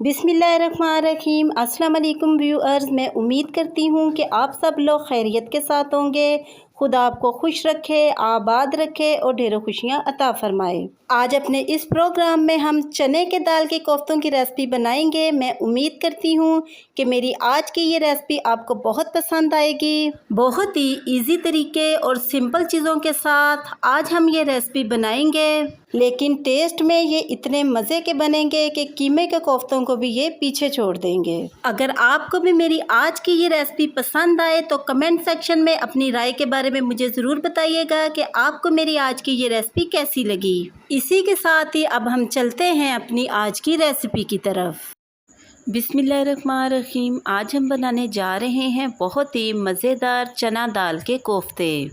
बिस्मिल्लाहिर्रहमानिर्रहीम। अस्सलाम वालेकुम व्यूअर्स, मैं उम्मीद करती हूँ कि आप सब लोग खैरियत के साथ होंगे। खुदा आपको खुश रखे, आबाद रखे और ढेरों खुशियाँ अता फरमाए। आज अपने इस प्रोग्राम में हम चने के दाल के कोफ्तों की रेसिपी बनाएंगे। मैं उम्मीद करती हूँ कि मेरी आज की ये रेसिपी आपको बहुत पसंद आएगी। बहुत ही इजी तरीके और सिंपल चीज़ों के साथ आज हम ये रेसिपी बनाएंगे, लेकिन टेस्ट में ये इतने मज़े के बनेंगे कि कीमे के कोफ्तों को भी ये पीछे छोड़ देंगे। अगर आपको भी मेरी आज की ये रेसिपी पसंद आए तो कमेंट सेक्शन में अपनी राय के बारे में मुझे ज़रूर बताइएगा कि आपको मेरी आज की ये रेसिपी कैसी लगी। इसी के साथ ही अब हम चलते हैं अपनी आज की रेसिपी की तरफ। बिस्मिल्लाहिर्रहमानिर्रहीम। आज हम बनाने जा रहे हैं बहुत ही मज़ेदार चना दाल के कोफ्ते।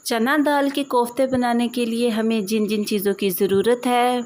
चना दाल के कोफ्ते बनाने के लिए हमें जिन जिन चीज़ों की ज़रूरत है,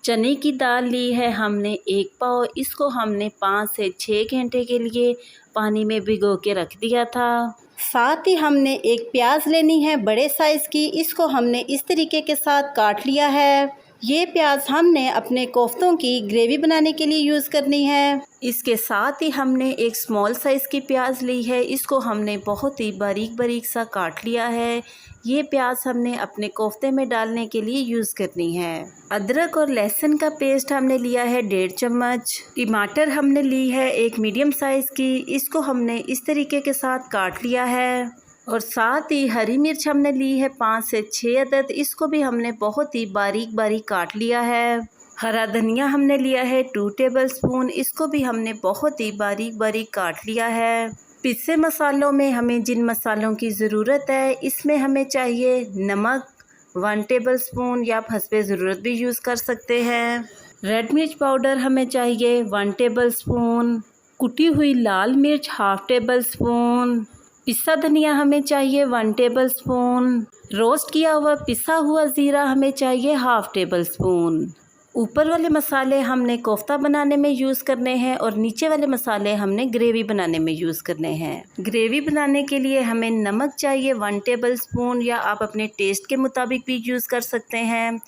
चने की दाल ली है हमने 1 पाव। इसको हमने 5 से 6 घंटे के लिए पानी में भिगो के रख दिया था। साथ ही हमने एक प्याज लेनी है बड़े साइज़ की। इसको हमने इस तरीके के साथ काट लिया है। ये प्याज हमने अपने कोफ्तों की ग्रेवी बनाने के लिए यूज़ करनी है। इसके साथ ही हमने एक स्मॉल साइज़ की प्याज ली है। इसको हमने बहुत ही बारीक बारीक सा काट लिया है। ये प्याज हमने अपने कोफ्ते में डालने के लिए यूज़ करनी है। अदरक और लहसुन का पेस्ट हमने लिया है 1.5 चम्मच। टमाटर हमने ली है एक मीडियम साइज़ की। इसको हमने इस तरीके के साथ काट लिया है। और साथ ही हरी मिर्च हमने ली है 5 से 6 अदद। इसको भी हमने बहुत ही बारीक बारीक काट लिया है। हरा धनिया हमने लिया है 2 टेबल स्पून। इसको भी हमने बहुत ही बारीक बारीक काट लिया है। पिसे मसालों में हमें जिन मसालों की ज़रूरत है, इसमें हमें चाहिए नमक 1 टेबल स्पून, या आप हस्बे ज़रूरत भी यूज़ कर सकते हैं। रेड मिर्च पाउडर हमें चाहिए 1 टेबल स्पून। कुटी हुई लाल मिर्च 1/2 टेबल स्पून। पिसा धनिया हमें चाहिए 1 टेबल स्पून। रोस्ट किया हुआ पिसा हुआ ज़ीरा हमें चाहिए 1/2 टेबल स्पून। ऊपर वाले मसाले हमने कोफ्ता बनाने में यूज़ करने हैं और नीचे वाले मसाले हमने ग्रेवी बनाने में यूज़ करने हैं। ग्रेवी बनाने के लिए हमें नमक चाहिए 1 टेबल स्पून, या आप अपने टेस्ट के मुताबिक भी यूज़ कर सकते हैं।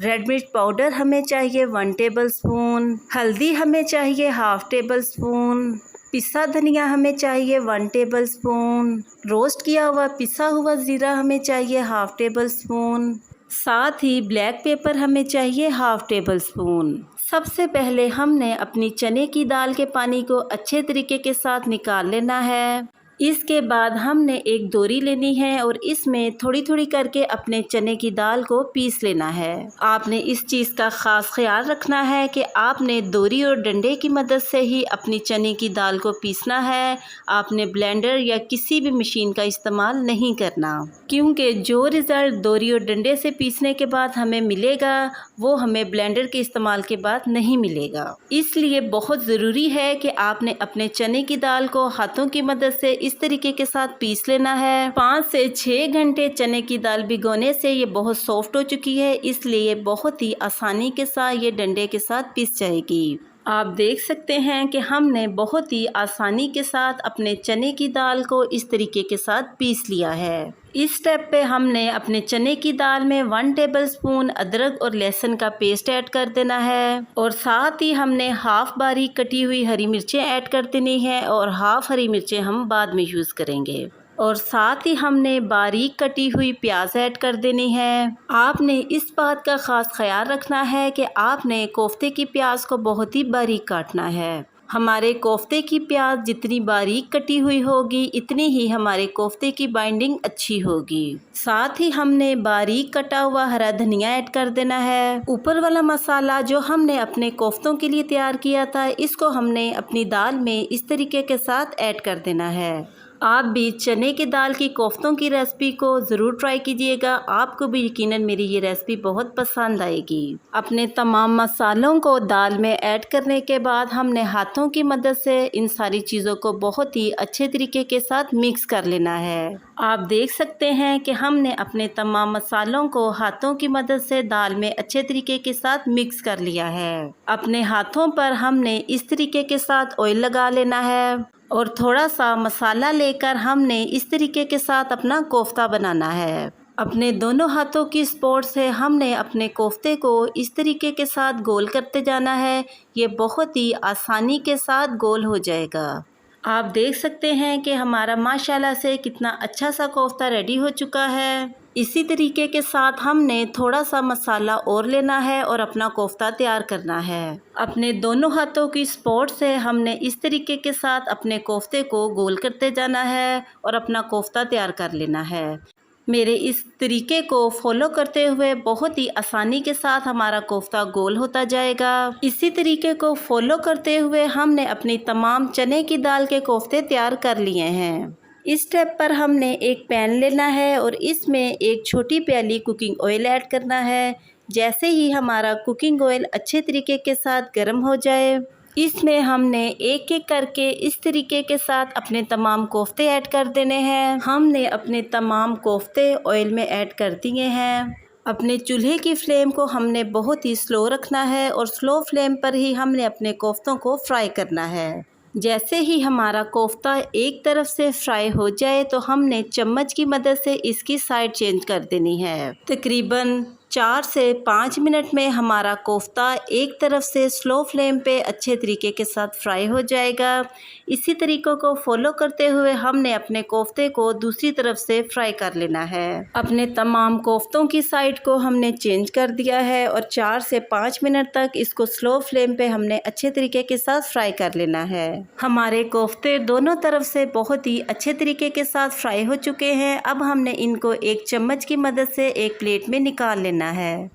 रेड मिर्च पाउडर हमें चाहिए 1 टेबल स्पून। हल्दी हमें चाहिए 1/2 टेबल स्पून। पिसा धनिया हमें चाहिए 1 टेबल स्पून। रोस्ट किया हुआ पिसा हुआ ज़ीरा हमें चाहिए 1/2 टेबल स्पून। साथ ही ब्लैक पेपर हमें चाहिए 1/2 टेबल स्पून। सबसे पहले हमने अपनी चने की दाल के पानी को अच्छे तरीके के साथ निकाल लेना है। इसके बाद हमने एक दोरी लेनी है और इसमें थोड़ी थोड़ी करके अपने चने की दाल को पीस लेना है। आपने इस चीज़ का ख़ास ख्याल रखना है कि आपने दोरी और डंडे की मदद से ही अपनी चने की दाल को पीसना है। आपने ब्लेंडर या किसी भी मशीन का इस्तेमाल नहीं करना, क्योंकि जो रिज़ल्ट दोरी और डंडे से पीसने के बाद हमें मिलेगा वो हमें ब्लेंडर के इस्तेमाल के बाद नहीं मिलेगा। इसलिए बहुत ज़रूरी है कि आपने अपने चने की दाल को हाथों की मदद से इस तरीके के साथ पीस लेना है। 5 से 6 घंटे चने की दाल भिगोने से ये बहुत सॉफ्ट हो चुकी है, इसलिए बहुत ही आसानी के साथ ये डंडे के साथ पीस जाएगी। आप देख सकते हैं कि हमने बहुत ही आसानी के साथ अपने चने की दाल को इस तरीके के साथ पीस लिया है। इस स्टेप पे हमने अपने चने की दाल में 1 टेबल स्पून अदरक और लहसुन का पेस्ट ऐड कर देना है, और साथ ही हमने 1/2 बारीक कटी हुई हरी मिर्चें ऐड कर देनी है, और 1/2 हरी मिर्चें हम बाद में यूज़ करेंगे। और साथ ही हमने बारीक कटी हुई प्याज ऐड कर देनी है। आपने इस बात का ख़ास ख्याल रखना है कि आपने कोफ्ते की प्याज को बहुत ही बारीक काटना है। हमारे कोफ्ते की प्याज जितनी बारीक कटी हुई होगी, इतनी ही हमारे कोफ्ते की बाइंडिंग अच्छी होगी। साथ ही हमने बारीक कटा हुआ हरा धनिया ऐड कर देना है। ऊपर वाला मसाला जो हमने अपने कोफ्तों के लिए तैयार किया था, इसको हमने अपनी दाल में इस तरीके के साथ ऐड कर देना है। आप भी चने की दाल की कोफ्तों की रेसिपी को ज़रूर ट्राई कीजिएगा। आपको भी यकीनन मेरी ये रेसिपी बहुत पसंद आएगी। अपने तमाम मसालों को दाल में ऐड करने के बाद हमने हाथों की मदद से इन सारी चीज़ों को बहुत ही अच्छे तरीके के साथ मिक्स कर लेना है। आप देख सकते हैं कि हमने अपने तमाम मसालों को हाथों की मदद से दाल में अच्छे तरीके के साथ मिक्स कर लिया है। अपने हाथों पर हमने इस तरीके के साथ ऑयल लगा लेना है, और थोड़ा सा मसाला लेकर हमने इस तरीके के साथ अपना कोफ्ता बनाना है। अपने दोनों हाथों की सपोर्ट से हमने अपने कोफ्ते को इस तरीके के साथ गोल करते जाना है। ये बहुत ही आसानी के साथ गोल हो जाएगा। आप देख सकते हैं कि हमारा माशाल्लाह से कितना अच्छा सा कोफ्ता रेडी हो चुका है। इसी तरीके के साथ हमने थोड़ा सा मसाला और लेना है और अपना कोफ्ता तैयार करना है। अपने दोनों हाथों की सपोर्ट से हमने इस तरीके के साथ अपने कोफ्ते को गोल करते जाना है और अपना कोफ्ता तैयार कर लेना है। मेरे इस तरीके को फॉलो करते हुए बहुत ही आसानी के साथ हमारा कोफ्ता गोल होता जाएगा। इसी तरीके को फॉलो करते हुए हमने अपनी तमाम चने की दाल के कोफ्ते तैयार कर लिए हैं। इस स्टेप पर हमने एक पैन लेना है और इसमें एक छोटी प्याली कुकिंग ऑयल ऐड करना है। जैसे ही हमारा कुकिंग ऑयल अच्छे तरीके के साथ गर्म हो जाए, इसमें हमने एक एक करके इस तरीके के साथ अपने तमाम कोफ्ते ऐड कर देने हैं। हमने अपने तमाम कोफ्ते ऑयल में ऐड कर दिए हैं। अपने चूल्हे की फ्लेम को हमने बहुत ही स्लो रखना है और स्लो फ्लेम पर ही हमने अपने कोफ्तों को फ्राई करना है। जैसे ही हमारा कोफ्ता एक तरफ से फ्राई हो जाए तो हमने चम्मच की मदद से इसकी साइड चेंज कर देनी है। तकरीबन 4 से 5 मिनट में हमारा कोफ्ता एक तरफ से स्लो फ्लेम पे अच्छे तरीके के साथ फ्राई हो जाएगा। इसी तरीक़ों को फॉलो करते हुए हमने अपने कोफ्ते को दूसरी तरफ से फ्राई कर लेना है। अपने तमाम कोफ्तों की साइड को हमने चेंज कर दिया है और 4 से 5 मिनट तक इसको स्लो फ्लेम पे हमने अच्छे तरीके के साथ फ्राई कर लेना है। हमारे कोफ्ते दोनों तरफ से बहुत ही अच्छे तरीके के साथ फ्राई हो चुके हैं। अब हमने इनको एक चम्मच की मदद से एक प्लेट में निकाल लेना है।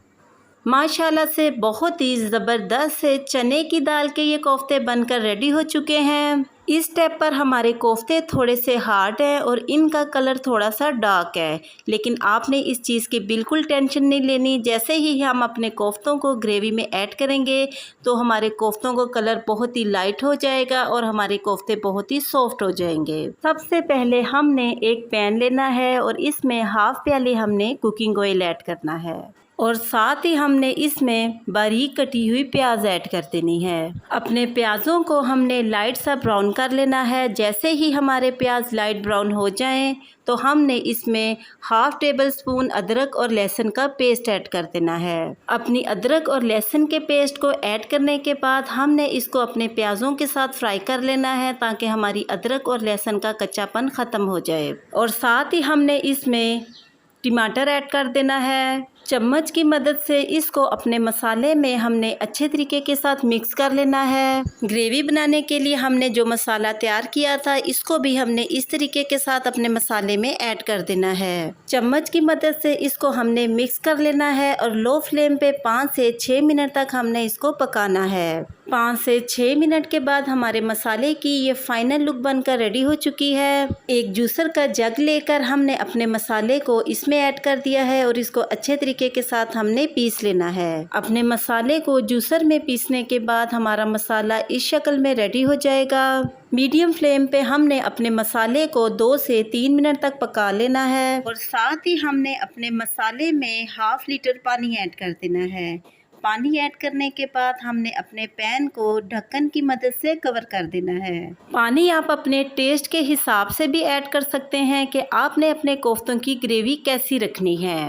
माशाल्लाह से बहुत ही ज़बरदस्त से चने की दाल के ये कोफ्ते बनकर रेडी हो चुके हैं। इस स्टेप पर हमारे कोफ्ते थोड़े से हार्ड हैं और इनका कलर थोड़ा सा डार्क है, लेकिन आपने इस चीज़ की बिल्कुल टेंशन नहीं लेनी। जैसे ही हम अपने कोफ्तों को ग्रेवी में ऐड करेंगे तो हमारे कोफ्तों का कलर बहुत ही लाइट हो जाएगा और हमारे कोफ्ते बहुत ही सॉफ्ट हो जाएंगे। सबसे पहले हमने एक पैन लेना है और इसमें हाफ प्याली हमने कुकिंग ऑयल ऐड करना है और साथ ही हमने इसमें बारीक कटी हुई प्याज ऐड कर देनी है। अपने प्याज़ों को हमने लाइट सा ब्राउन कर लेना है। जैसे ही हमारे प्याज लाइट ब्राउन हो जाएं तो हमने इसमें हाफ टेबल स्पून अदरक और लहसुन का पेस्ट ऐड कर देना है। अपनी अदरक और लहसुन के पेस्ट को ऐड करने के बाद हमने इसको अपने प्याज़ों के साथ फ्राई कर लेना है ताकि हमारी अदरक और लहसुन का कच्चापन ख़त्म हो जाए। और साथ ही हमने इसमें टमाटर ऐड कर देना है। चम्मच की मदद से इसको अपने मसाले में हमने अच्छे तरीके के साथ मिक्स कर लेना है। ग्रेवी बनाने के लिए हमने जो मसाला तैयार किया था इसको भी हमने इस तरीके के साथ अपने मसाले में ऐड कर देना है। चम्मच की मदद से इसको हमने मिक्स कर लेना है और लो फ्लेम पे 5 से 6 मिनट तक हमने इसको पकाना है। 5 से 6 मिनट के बाद हमारे मसाले की ये फाइनल लुक बनकर रेडी हो चुकी है। एक जूसर का जग लेकर हमने अपने मसाले को इसमें ऐड कर दिया है और इसको अच्छे तरीके के साथ हमने पीस लेना है। अपने मसाले को जूसर में पीसने के बाद हमारा मसाला इस शक्ल में रेडी हो जाएगा। मीडियम फ्लेम पे हमने अपने मसाले को 2 से 3 मिनट तक पका लेना है और साथ ही हमने अपने मसाले में हाफ लीटर पानी ऐड कर देना है। पानी ऐड करने के बाद हमने अपने पैन को ढक्कन की मदद से कवर कर देना है। पानी आप अपने टेस्ट के हिसाब से भी ऐड कर सकते हैं कि आपने अपने कोफ्तों की ग्रेवी कैसी रखनी है।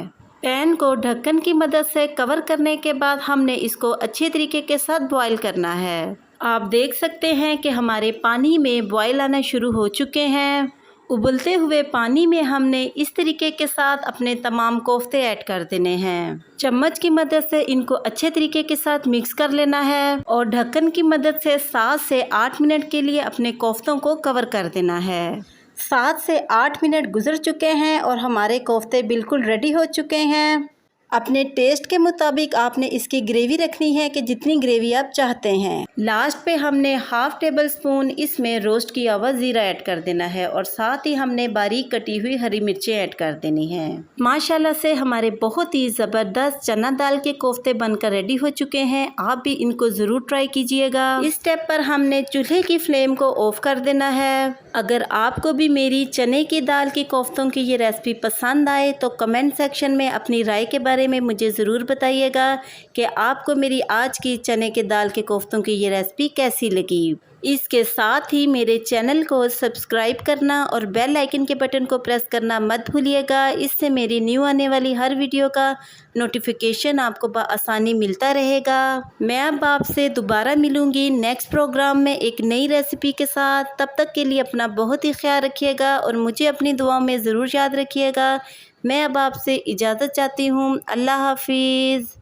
पैन को ढक्कन की मदद से कवर करने के बाद हमने इसको अच्छे तरीके के साथ बॉईल करना है। आप देख सकते हैं कि हमारे पानी में बॉईल आना शुरू हो चुके हैं। उबलते हुए पानी में हमने इस तरीके के साथ अपने तमाम कोफ्ते ऐड कर देने हैं। चम्मच की मदद से इनको अच्छे तरीके के साथ मिक्स कर लेना है और ढक्कन की मदद से 7 से 8 मिनट के लिए अपने कोफ्तों को कवर कर देना है। 7 से 8 मिनट गुजर चुके हैं और हमारे कोफ्ते बिल्कुल रेडी हो चुके हैं। अपने टेस्ट के मुताबिक आपने इसकी ग्रेवी रखनी है कि जितनी ग्रेवी आप चाहते हैं। लास्ट पे हमने हाफ टेबल स्पून इसमें रोस्ट किया हुआ ज़ीरा ऐड कर देना है और साथ ही हमने बारीक कटी हुई हरी मिर्चें ऐड कर देनी है। माशाल्लाह से हमारे बहुत ही ज़बरदस्त चना दाल के कोफ्ते बनकर रेडी हो चुके हैं। आप भी इनको ज़रूर ट्राई कीजिएगा। इस स्टेप पर हमने चूल्हे की फ्लेम को ऑफ कर देना है। अगर आपको भी मेरी चने की दाल की कोफ्तों की ये रेसिपी पसंद आए तो कमेंट सेक्शन में अपनी राय के बारे बारे में मुझे ज़रूर बताइएगा कि आपको मेरी आज की चने के दाल के कोफ्तों की ये रेसिपी कैसी लगी। इसके साथ ही मेरे चैनल को सब्सक्राइब करना और बेल आइकन के बटन को प्रेस करना मत भूलिएगा। इससे मेरी न्यू आने वाली हर वीडियो का नोटिफिकेशन आपको आसानी मिलता रहेगा। मैं अब आपसे दोबारा मिलूँगी नेक्स्ट प्रोग्राम में एक नई रेसिपी के साथ। तब तक के लिए अपना बहुत ही ख्याल रखिएगा और मुझे अपनी दुआओं में ज़रूर याद रखिएगा। मैं अब आपसे इजाज़त चाहती हूँ। अल्लाह हाफिज़।